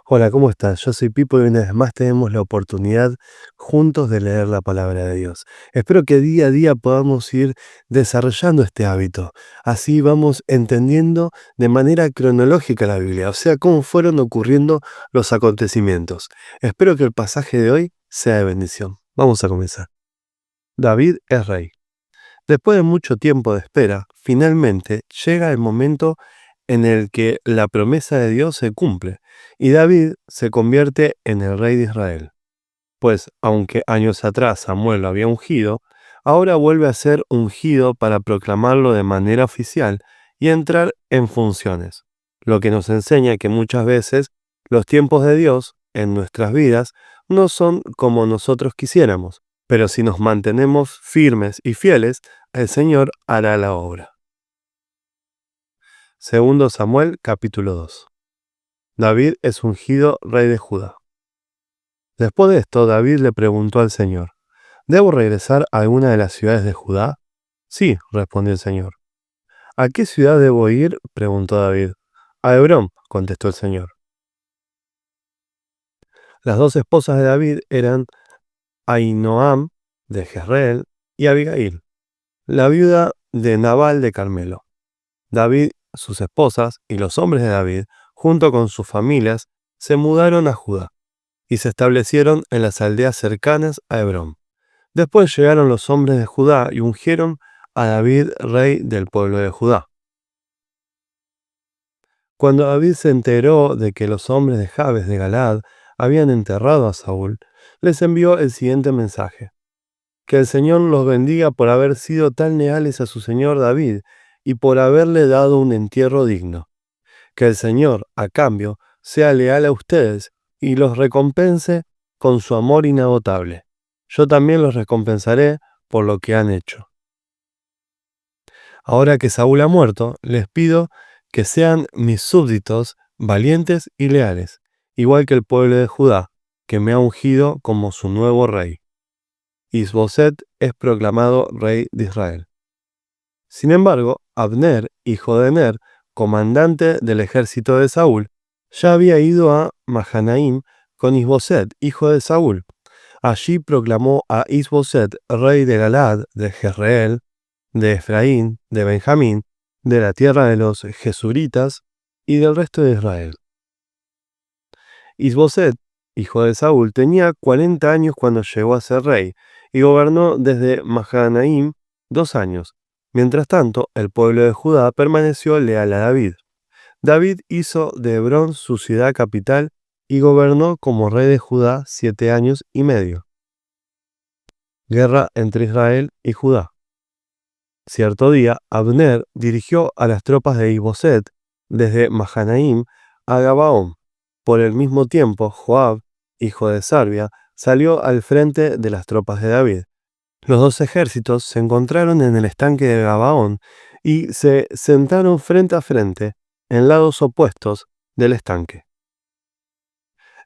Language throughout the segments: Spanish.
Hola, ¿cómo estás? Yo soy Pipo y una vez más tenemos la oportunidad juntos de leer la palabra de Dios. Espero que día a día podamos ir desarrollando este hábito. Así vamos entendiendo de manera cronológica la Biblia, o sea, cómo fueron ocurriendo los acontecimientos. Espero que el pasaje de hoy sea de bendición. Vamos a comenzar. David es rey. Después de mucho tiempo de espera, finalmente llega el momento en el que la promesa de Dios se cumple y David se convierte en el rey de Israel. Pues aunque años atrás Samuel lo había ungido, ahora vuelve a ser ungido para proclamarlo de manera oficial y entrar en funciones. Lo que nos enseña que muchas veces los tiempos de Dios en nuestras vidas no son como nosotros quisiéramos, pero si nos mantenemos firmes y fieles, el Señor hará la obra. Segundo Samuel capítulo 2. David es ungido rey de Judá. Después de esto, David le preguntó al Señor: ¿Debo regresar a alguna de las ciudades de Judá? Sí, respondió el Señor. ¿A qué ciudad debo ir?, preguntó David. A Hebrón, contestó el Señor. Las dos esposas de David eran Ahinoam de Jezreel y Abigail, la viuda de Nabal de Carmelo. David, sus esposas y los hombres de David, junto con sus familias, se mudaron a Judá y se establecieron en las aldeas cercanas a Hebrón. Después llegaron los hombres de Judá y ungieron a David rey del pueblo de Judá. Cuando David se enteró de que los hombres de Jabes de Galaad habían enterrado a Saúl, les envió el siguiente mensaje: Que el Señor los bendiga por haber sido tan leales a su señor David y por haberle dado un entierro digno. Que el Señor, a cambio, sea leal a ustedes y los recompense con su amor inagotable. Yo también los recompensaré por lo que han hecho. Ahora que Saúl ha muerto, les pido que sean mis súbditos valientes y leales, igual que el pueblo de Judá, que me ha ungido como su nuevo rey. Isboset es proclamado rey de Israel. Sin embargo, Abner, hijo de Ner, comandante del ejército de Saúl, ya había ido a Mahanaim con Isboset, hijo de Saúl. Allí proclamó a Isboset rey de Galaad, de Jezreel, de Efraín, de Benjamín, de la tierra de los Jesuritas y del resto de Israel. Isboset, hijo de Saúl, tenía 40 años cuando llegó a ser rey y gobernó desde Mahanaim 2 años. Mientras tanto, el pueblo de Judá permaneció leal a David. David hizo de Hebrón su ciudad capital y gobernó como rey de Judá 7 años y medio. Guerra entre Israel y Judá. Cierto día, Abner dirigió a las tropas de Isboset desde Mahanaim a Gabaón. Por el mismo tiempo, Joab, hijo de Sarvia, salió al frente de las tropas de David. Los dos ejércitos se encontraron en el estanque de Gabaón y se sentaron frente a frente en lados opuestos del estanque.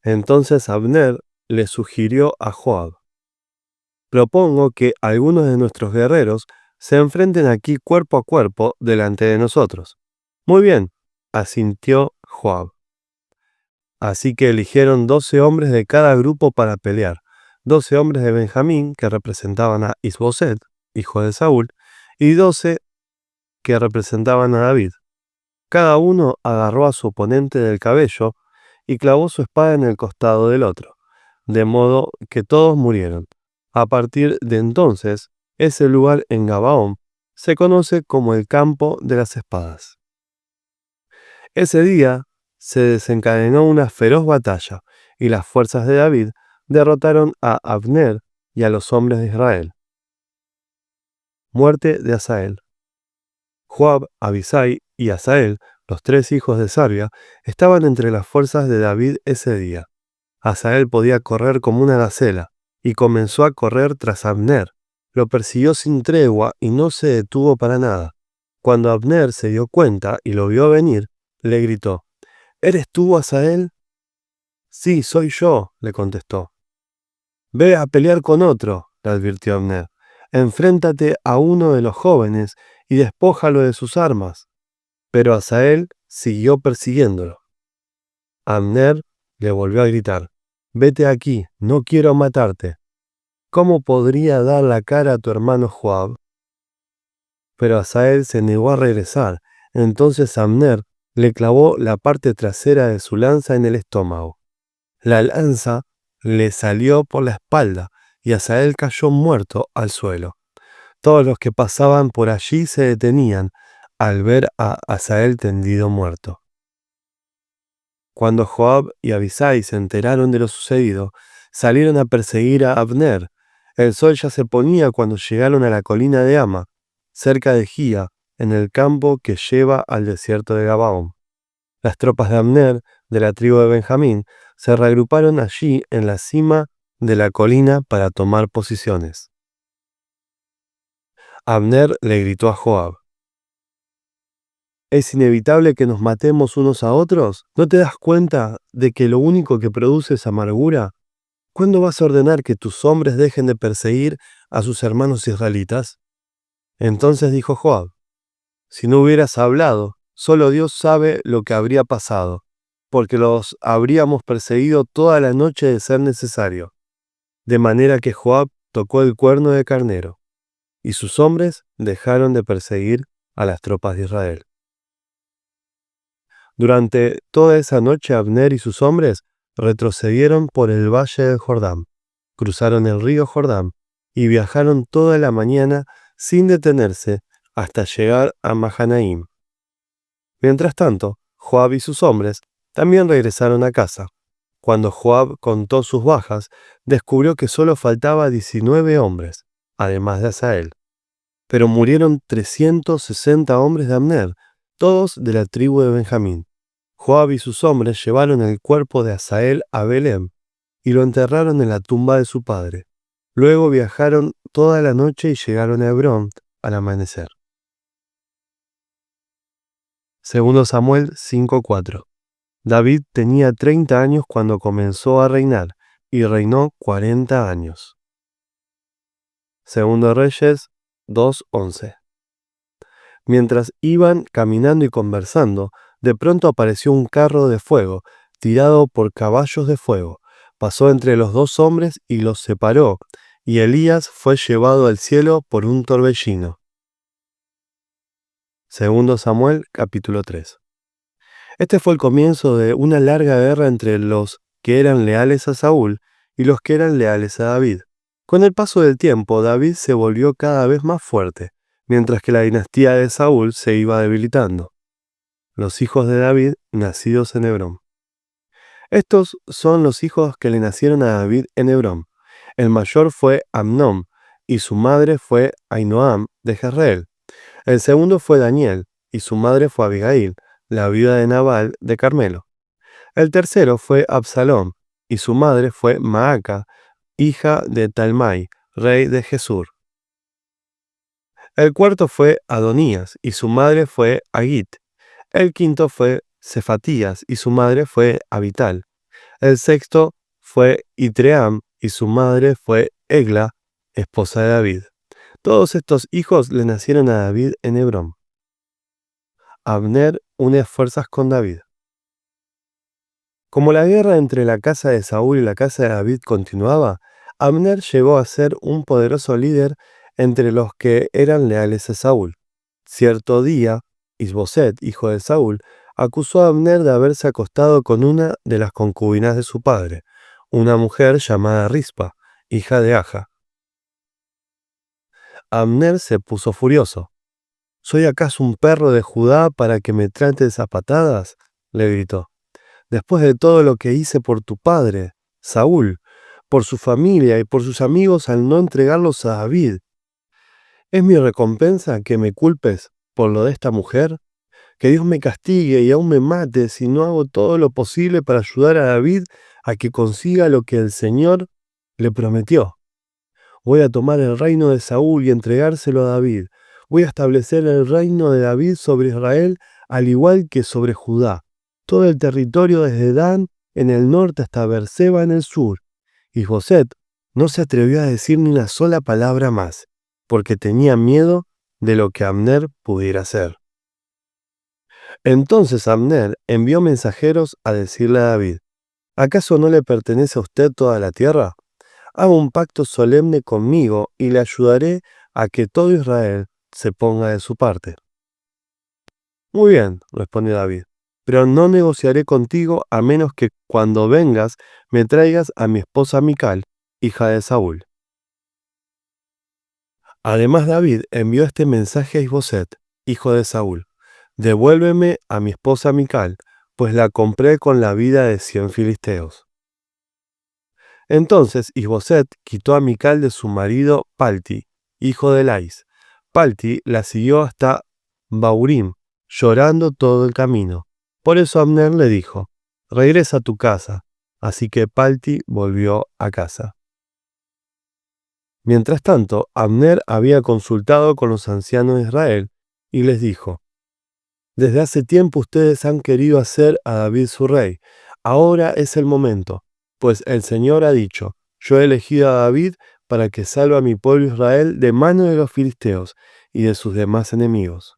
Entonces Abner le sugirió a Joab: Propongo que algunos de nuestros guerreros se enfrenten aquí cuerpo a cuerpo delante de nosotros. Muy bien, asintió Joab. Así que eligieron 12 hombres de cada grupo para pelear, 12 hombres de Benjamín que representaban a Isboset, hijo de Saúl, y 12 que representaban a David. Cada uno agarró a su oponente del cabello y clavó su espada en el costado del otro, de modo que todos murieron. A partir de entonces, ese lugar en Gabaón se conoce como el campo de las espadas. Ese día se desencadenó una feroz batalla, y las fuerzas de David derrotaron a Abner y a los hombres de Israel. Muerte de Asael. Joab, Abisai y Asael, los 3 hijos de Sarvia, estaban entre las fuerzas de David ese día. Asael podía correr como una gacela, y comenzó a correr tras Abner. Lo persiguió sin tregua y no se detuvo para nada. Cuando Abner se dio cuenta y lo vio venir, le gritó: ¿Eres tú, Asael? Sí, soy yo, le contestó. Ve a pelear con otro, le advirtió Abner. Enfréntate a uno de los jóvenes y despójalo de sus armas. Pero Asael siguió persiguiéndolo. Abner le volvió a gritar: «Vete aquí, no quiero matarte. ¿Cómo podría dar la cara a tu hermano Joab?». Pero Asael se negó a regresar. Entonces Abner le clavó la parte trasera de su lanza en el estómago. La lanza le salió por la espalda y Asael cayó muerto al suelo. Todos los que pasaban por allí se detenían al ver a Asael tendido muerto. Cuando Joab y Abisai se enteraron de lo sucedido, salieron a perseguir a Abner. El sol ya se ponía cuando llegaron a la colina de Ama, cerca de Gía, en el campo que lleva al desierto de Gabaón. Las tropas de Abner, de la tribu de Benjamín, se reagruparon allí en la cima de la colina para tomar posiciones. Abner le gritó a Joab: ¿es inevitable que nos matemos unos a otros? ¿No te das cuenta de que lo único que produce es amargura? ¿Cuándo vas a ordenar que tus hombres dejen de perseguir a sus hermanos israelitas? Entonces dijo Joab: si no hubieras hablado, solo Dios sabe lo que habría pasado, porque los habríamos perseguido toda la noche de ser necesario. De manera que Joab tocó el cuerno de carnero, y sus hombres dejaron de perseguir a las tropas de Israel. Durante toda esa noche Abner y sus hombres retrocedieron por el valle del Jordán, cruzaron el río Jordán y viajaron toda la mañana sin detenerse hasta llegar a Mahanaim. Mientras tanto, Joab y sus hombres también regresaron a casa. Cuando Joab contó sus bajas, descubrió que solo faltaba 19 hombres, además de Asael. Pero murieron 360 hombres de Abner, todos de la tribu de Benjamín. Joab y sus hombres llevaron el cuerpo de Asael a Belem y lo enterraron en la tumba de su padre. Luego viajaron toda la noche y llegaron a Hebrón al amanecer. 2 Samuel 5:4. David tenía 30 años cuando comenzó a reinar y reinó 40 años. 2 Reyes 2:11. Mientras iban caminando y conversando, de pronto apareció un carro de fuego, tirado por caballos de fuego. Pasó entre los dos hombres y los separó, y Elías fue llevado al cielo por un torbellino. 2 Samuel capítulo 3. Este fue el comienzo de una larga guerra entre los que eran leales a Saúl y los que eran leales a David. Con el paso del tiempo, David se volvió cada vez más fuerte, mientras que la dinastía de Saúl se iba debilitando. Los hijos de David nacidos en Hebrón. Estos son los hijos que le nacieron a David en Hebrón. El mayor fue Amnón, y su madre fue Ahinoam de Jezreel. El segundo fue Daniel, y su madre fue Abigail, la viuda de Nabal de Carmelo. El tercero fue Absalom, y su madre fue Maaca, hija de Talmai, rey de Gesur. El cuarto fue Adonías, y su madre fue Agit. El quinto fue Cefatías, y su madre fue Abital. El sexto fue Itream, y su madre fue Egla, esposa de David. Todos estos hijos le nacieron a David en Hebrón. Abner une fuerzas con David. Como la guerra entre la casa de Saúl y la casa de David continuaba, Abner llegó a ser un poderoso líder entre los que eran leales a Saúl. Cierto día, Isboset, hijo de Saúl, acusó a Abner de haberse acostado con una de las concubinas de su padre, una mujer llamada Rispa, hija de Aja. Abner se puso furioso. ¿Soy acaso un perro de Judá para que me trates a patadas?, le gritó. Después de todo lo que hice por tu padre, Saúl, por su familia y por sus amigos al no entregarlos a David, ¿es mi recompensa que me culpes por lo de esta mujer? Que Dios me castigue y aún me mate si no hago todo lo posible para ayudar a David a que consiga lo que el Señor le prometió. Voy a tomar el reino de Saúl y entregárselo a David. Voy a establecer el reino de David sobre Israel al igual que sobre Judá. Todo el territorio desde Dan en el norte hasta Beerseba en el sur. Isboset no se atrevió a decir ni una sola palabra más, porque tenía miedo de lo que Abner pudiera hacer. Entonces Abner envió mensajeros a decirle a David: ¿Acaso no le pertenece a usted toda la tierra? Haga un pacto solemne conmigo y le ayudaré a que todo Israel se ponga de su parte. Muy bien, respondió David, pero no negociaré contigo a menos que cuando vengas me traigas a mi esposa Mical, hija de Saúl. Además David envió este mensaje a Isboset, hijo de Saúl: Devuélveme a mi esposa Mical, pues la compré con la vida de 100 filisteos. Entonces Isboset quitó a Mical de su marido Palti, hijo de Lais. Palti la siguió hasta Baurim, llorando todo el camino. Por eso Abner le dijo: Regresa a tu casa. Así que Palti volvió a casa. Mientras tanto, Abner había consultado con los ancianos de Israel y les dijo: Desde hace tiempo ustedes han querido hacer a David su rey. Ahora es el momento, pues el Señor ha dicho: Yo he elegido a David para que salve a mi pueblo Israel de mano de los filisteos y de sus demás enemigos.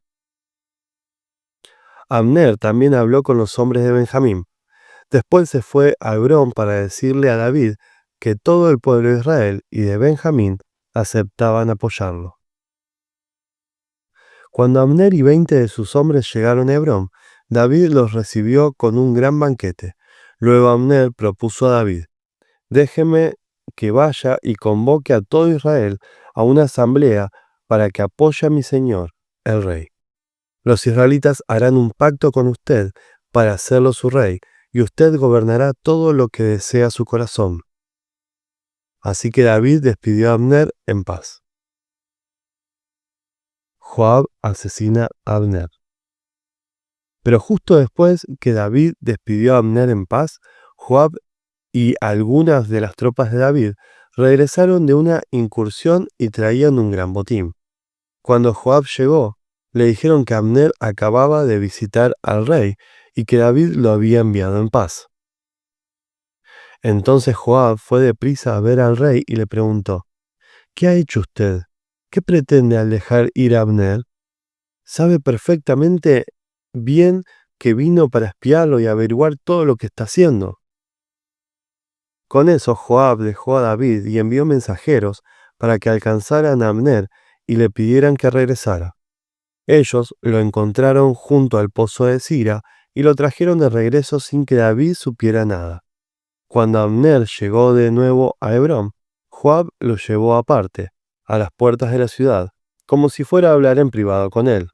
Abner también habló con los hombres de Benjamín. Después se fue a Hebrón para decirle a David que todo el pueblo de Israel y de Benjamín aceptaban apoyarlo. Cuando Abner y 20 de sus hombres llegaron a Hebrón, David los recibió con un gran banquete. Luego Abner propuso a David: Déjeme que vaya y convoque a todo Israel a una asamblea para que apoye a mi señor, el rey. Los israelitas harán un pacto con usted para hacerlo su rey, y usted gobernará todo lo que desea su corazón. Así que David despidió a Abner en paz. Joab asesina a Abner. Pero justo después que David despidió a Abner en paz, Joab y algunas de las tropas de David regresaron de una incursión y traían un gran botín. Cuando Joab llegó, le dijeron que Abner acababa de visitar al rey y que David lo había enviado en paz. Entonces Joab fue deprisa a ver al rey y le preguntó: ¿Qué ha hecho usted? ¿Qué pretende al dejar ir a Abner? Sabe perfectamente bien que vino para espiarlo y averiguar todo lo que está haciendo. Con eso Joab dejó a David y envió mensajeros para que alcanzaran a Abner y le pidieran que regresara. Ellos lo encontraron junto al pozo de Sira y lo trajeron de regreso sin que David supiera nada. Cuando Abner llegó de nuevo a Hebrón, Joab lo llevó aparte, a las puertas de la ciudad, como si fuera a hablar en privado con él,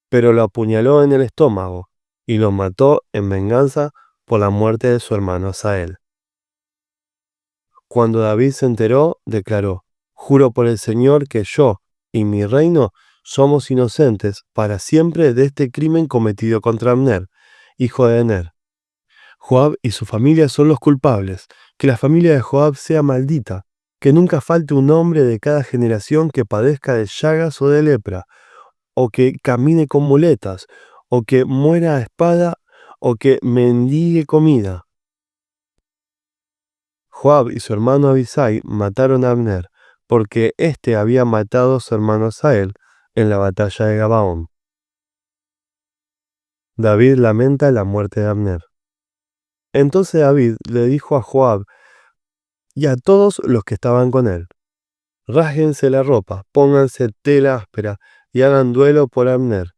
pero lo apuñaló en el estómago y lo mató en venganza por la muerte de su hermano Asael. Cuando David se enteró, declaró: Juro por el Señor que yo y mi reino somos inocentes para siempre de este crimen cometido contra Abner, hijo de Ner. Joab y su familia son los culpables. Que la familia de Joab sea maldita. Que nunca falte un hombre de cada generación que padezca de llagas o de lepra, o que camine con muletas, o que muera a espada, o que mendigue comida. Joab y su hermano Abisai mataron a Abner, porque éste había matado a su hermano Asael en la batalla de Gabaón. David lamenta la muerte de Abner. Entonces David le dijo a Joab y a todos los que estaban con él: Rásguense la ropa, pónganse tela áspera y hagan duelo por Abner.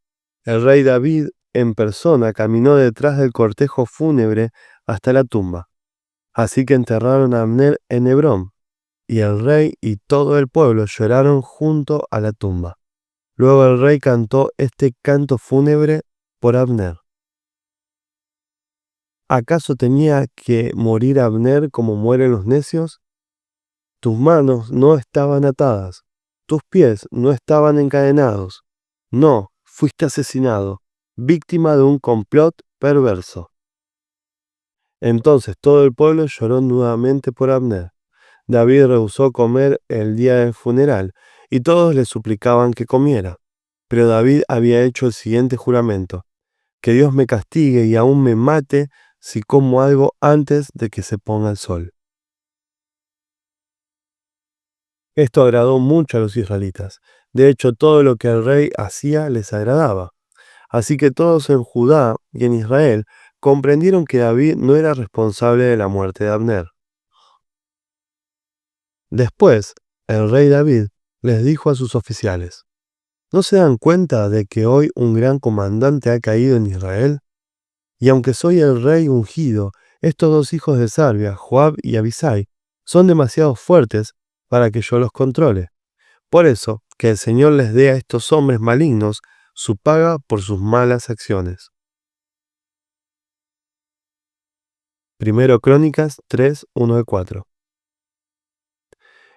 El rey David en persona caminó detrás del cortejo fúnebre hasta la tumba. Así que enterraron a Abner en Hebrón, y el rey y todo el pueblo lloraron junto a la tumba. Luego el rey cantó este canto fúnebre por Abner. ¿Acaso tenía que morir Abner como mueren los necios? Tus manos no estaban atadas, tus pies no estaban encadenados. No, fuiste asesinado, víctima de un complot perverso. Entonces todo el pueblo lloró nuevamente por Abner. David rehusó comer el día del funeral, y todos le suplicaban que comiera. Pero David había hecho el siguiente juramento: Que Dios me castigue y aún me mate si como algo antes de que se ponga el sol. Esto agradó mucho a los israelitas. De hecho, todo lo que el rey hacía les agradaba. Así que todos en Judá y en Israel comprendieron que David no era responsable de la muerte de Abner. Después, el rey David les dijo a sus oficiales: ¿No se dan cuenta de que hoy un gran comandante ha caído en Israel? Y aunque soy el rey ungido, estos dos hijos de Sarvia, Joab y Abisai, son demasiado fuertes para que yo los controle. Por eso, que el Señor les dé a estos hombres malignos su paga por sus malas acciones. Primero Crónicas 3, 1-4.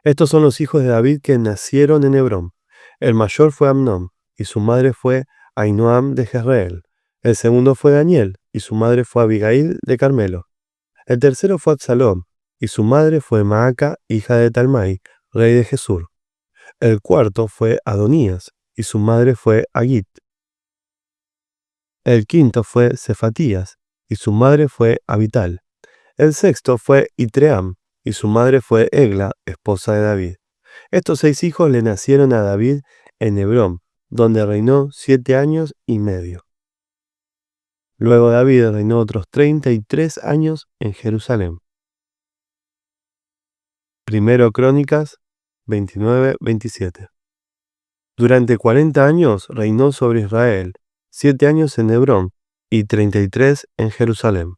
Estos son los hijos de David que nacieron en Hebrón. El mayor fue Amnón, y su madre fue Ahinoam de Jezreel. El segundo fue Daniel, y su madre fue Abigail de Carmelo. El tercero fue Absalom, y su madre fue Maaca, hija de Talmai, rey de Gesur. El cuarto fue Adonías, y su madre fue Agit. El quinto fue Cefatías, y su madre fue Abital. El sexto fue Itream, y su madre fue Egla, esposa de David. Estos 6 hijos le nacieron a David en Hebrón, donde reinó 7 años y medio. Luego David reinó otros 33 años en Jerusalén. Primero Crónicas 29-27. Durante 40 años reinó sobre Israel, 7 años en Hebrón y 33 en Jerusalén.